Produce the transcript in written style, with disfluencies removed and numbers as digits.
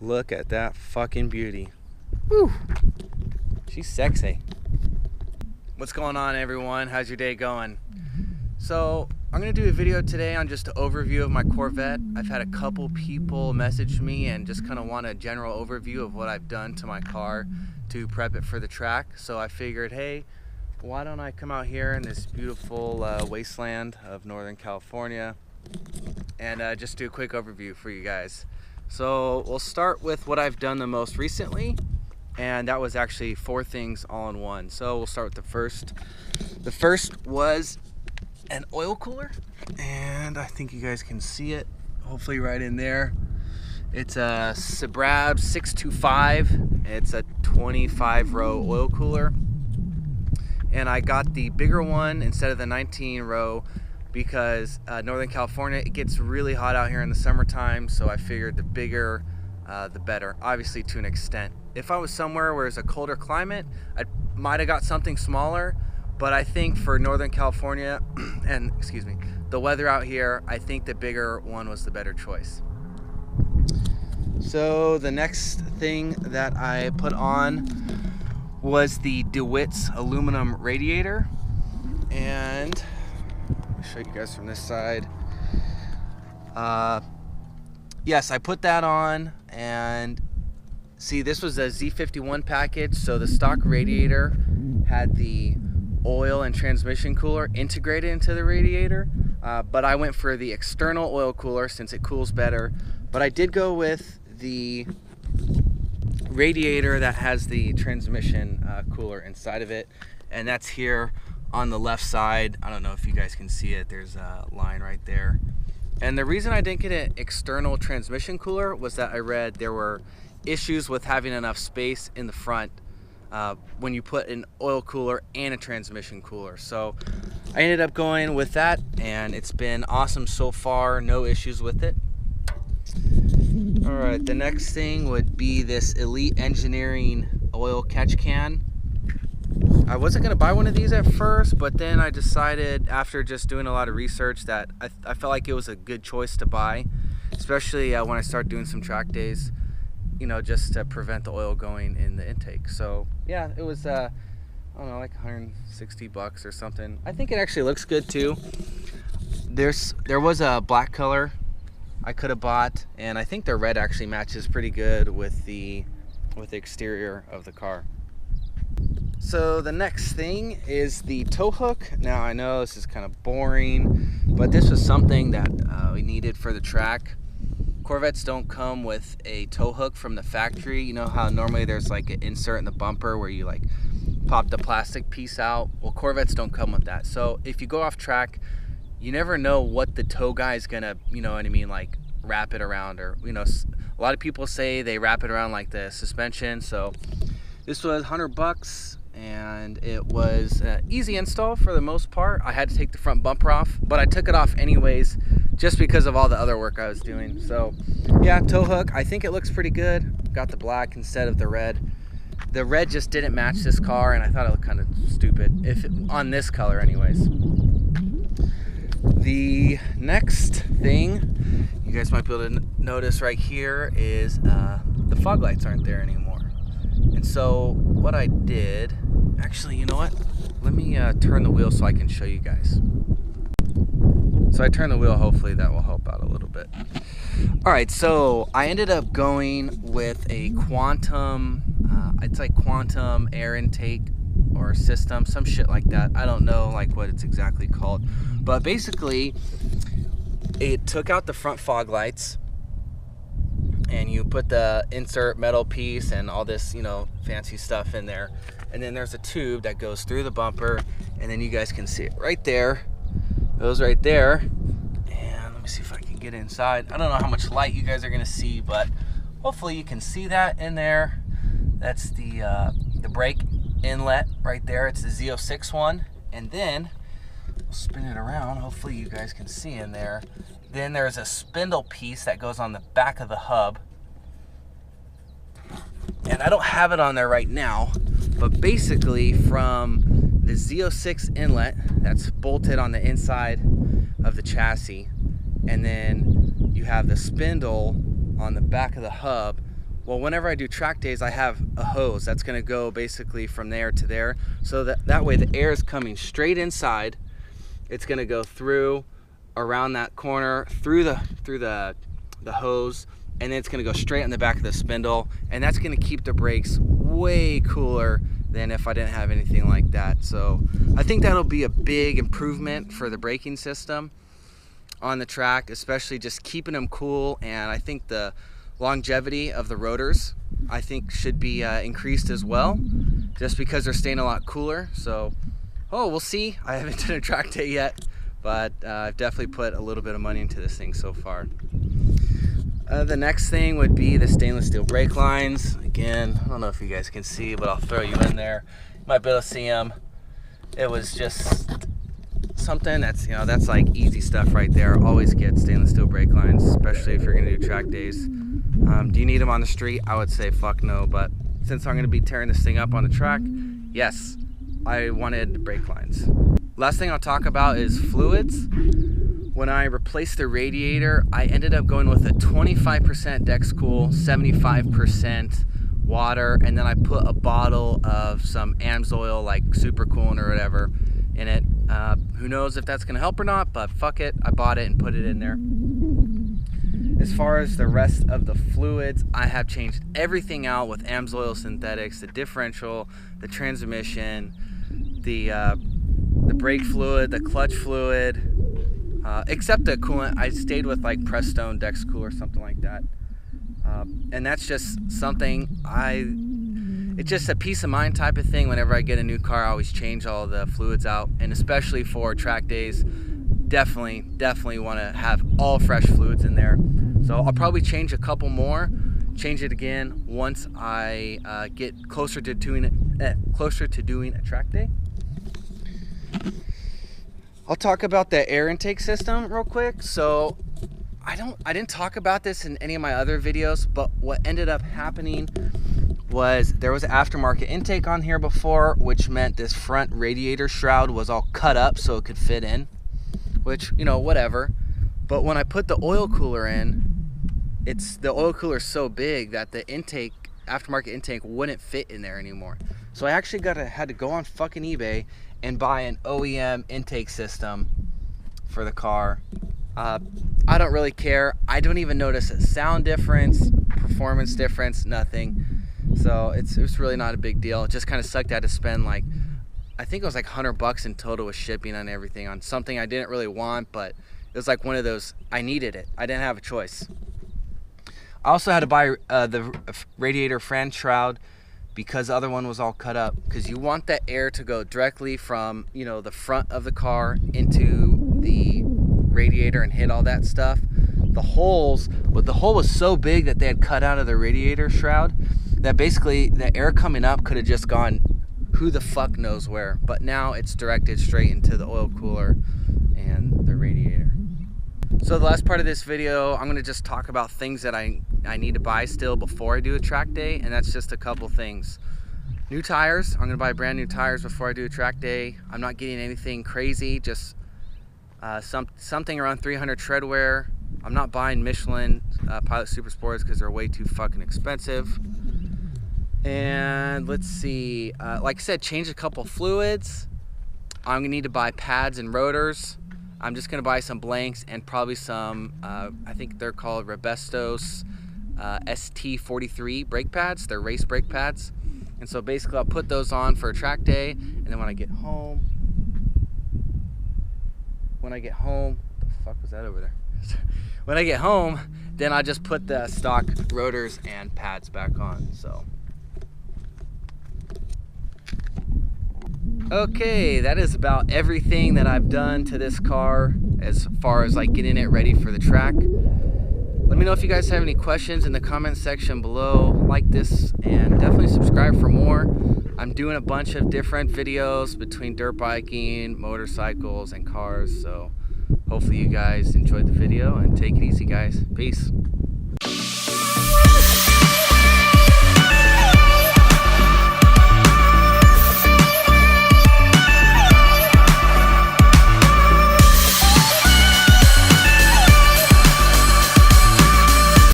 Look at that fucking beauty. Woo! She's sexy. What's going on, everyone? How's your day going? So I'm gonna do a video today on just an overview of my Corvette. I've had a couple people message me and just kind of want a general overview of what I've done to my car to prep it for the track. So I figured, hey, why don't I come out here in this beautiful wasteland of Northern California and just do a quick overview for you guys. So we'll start with what I've done the most recently, and that was actually 4 things all in one. So we'll start with the first. The first was an oil cooler, and I think you guys can see it hopefully right in there. It's a Sabrab 625. It's a 25 row oil cooler, and I got the bigger one instead of the 19 row because Northern California, it gets really hot out here in the summertime, so I figured the bigger the better, obviously to an extent. If I was somewhere where it's a colder climate, I might have got something smaller, but I think for Northern California and the weather out here, I think the bigger one was the better choice. So the next thing that I put on was the Witts aluminum radiator, and I'll show you guys from this side. Yes, I put that on, and see, this was a Z51 package, so the stock radiator had the oil and transmission cooler integrated into the radiator, but I went for the external oil cooler since it cools better. But I did go with the radiator that has the transmission cooler inside of it, and that's here on the left side. I don't know if you guys can see it. There's a line right there. And the reason I didn't get an external transmission cooler was that I read there were issues with having enough space in the front when you put an oil cooler and a transmission cooler. So I ended up going with that, and it's been awesome so far. No issues with it. All right, the next thing would be this Elite Engineering oil catch can. I wasn't gonna buy one of these at first, but then I decided after just doing a lot of research that I felt like it was a good choice to buy, especially when I started doing some track days, you know, just to prevent the oil going in the intake. So yeah, it was I don't know, like 160 bucks or something. I think it actually looks good too. There was a black color I could have bought, and I think the red actually matches pretty good with the exterior of the car. So the next thing is the tow hook. Now I know this is kind of boring, but this was something that we needed for the track. Corvettes don't come with a tow hook from the factory. You know how normally there's like an insert in the bumper where you like pop the plastic piece out? Well, Corvettes don't come with that. So if you go off track, you never know what the tow guy is gonna, you know what I mean, like wrap it around, or, you know, a lot of people say they wrap it around like the suspension. So this was 100 bucks. And it was an easy install for the most part. I had to take the front bumper off, but I took it off anyways just because of all the other work I was doing. So yeah, tow hook, I think it looks pretty good. Got the black instead of the red. The red just didn't match this car, and I thought it looked kind of stupid on this color anyways. The next thing you guys might be able to notice right here is the fog lights aren't there anymore. And so what I did, actually, you know what? Let me turn the wheel so I can show you guys. So I turn the wheel, hopefully that will help out a little bit. All right, so I ended up going with a quantum, it's like quantum air intake or system, some shit like that. I don't know like what it's exactly called, but basically it took out the front fog lights, and you put the insert metal piece and all this, you know, fancy stuff in there. And then there's a tube that goes through the bumper, and then you guys can see it right there. It goes right there. And let me see if I can get inside. I don't know how much light you guys are gonna see, but hopefully you can see that in there. That's the brake inlet right there. It's the Z6 one. And then we'll spin it around. Hopefully you guys can see in there. Then there's a spindle piece that goes on the back of the hub. And I don't have it on there right now, but basically from the Z06 inlet that's bolted on the inside of the chassis, and then you have the spindle on the back of the hub Well, whenever I do track days, I have a hose that's gonna go basically from there to there, so that way the air is coming straight inside. It's gonna go through, around that corner, through the hose, and then it's gonna go straight on the back of the spindle, and that's gonna keep the brakes way cooler than if I didn't have anything like that. So I think that'll be a big improvement for the braking system on the track, especially just keeping them cool. And I think the longevity of the rotors, I think, should be increased as well, just because they're staying a lot cooler. So, we'll see. I haven't done a track day yet, but I've definitely put a little bit of money into this thing so far. The next thing would be the stainless steel brake lines. Again, I don't know if you guys can see, but I'll throw you in there. You might be able to see them. It was just something that's, that's like easy stuff right there. Always get stainless steel brake lines, especially if you're gonna do track days. Do you need them on the street? I would say fuck no, but since I'm gonna be tearing this thing up on the track, yes, I wanted brake lines. Last thing I'll talk about is fluids. When I replaced the radiator, I ended up going with a 25% Dexcool, 75% water, and then I put a bottle of some AMSOIL, like super coolant or whatever, in it. Who knows if that's gonna help or not, but fuck it, I bought it and put it in there. As far as the rest of the fluids, I have changed everything out with AMSOIL synthetics, the differential, the transmission, the brake fluid, the clutch fluid, except the coolant. I stayed with like Prestone Dexcool or something like that. And that's just something it's just a peace of mind type of thing. Whenever I get a new car, I always change all the fluids out, and especially for track days, definitely want to have all fresh fluids in there. So I'll probably change a couple more, change it again once I get closer to doing a track day. I'll talk about the air intake system real quick. So I didn't talk about this in any of my other videos, but what ended up happening was there was an aftermarket intake on here before, which meant this front radiator shroud was all cut up so it could fit in, which, whatever. But when I put the oil cooler in, the oil cooler is so big that the aftermarket intake wouldn't fit in there anymore. So I actually had to go on fucking eBay and buy an OEM intake system for the car. I don't really care. I don't even notice a sound difference, performance difference, nothing. So it's really not a big deal. It just kind of sucked. I had to spend I think it was like $100 in total with shipping and everything on something I didn't really want, but it was like one of those, I needed it. I didn't have a choice. I also had to buy the radiator fan shroud because the other one was all cut up, because you want that air to go directly from, the front of the car into the radiator and hit all that stuff. The hole was so big that they had cut out of the radiator shroud that basically the air coming up could have just gone who the fuck knows where, but now it's directed straight into the oil cooler and the radiator. So the last part of this video, I'm gonna just talk about things that I need to buy still before I do a track day, and that's just a couple things. New tires. I'm gonna buy brand new tires before I do a track day. I'm not getting anything crazy, just something around 300 tread wear. I'm not buying Michelin Pilot Super Sports because they're way too fucking expensive. And let's see, like I said, change a couple fluids. I'm gonna need to buy pads and rotors. I'm just gonna buy some blanks and probably some, I think they're called Rebestos ST43 brake pads. They're race brake pads. And so basically I'll put those on for a track day, and then when I get home, what the fuck was that over there? When I get home, then I just put the stock rotors and pads back on. So okay, that is about everything that I've done to this car as far as getting it ready for the track. Let me know if you guys have any questions in the comment section below. Like this and definitely subscribe for more. I'm doing a bunch of different videos between dirt biking, motorcycles, and cars. So hopefully you guys enjoyed the video, and take it easy, guys. Peace.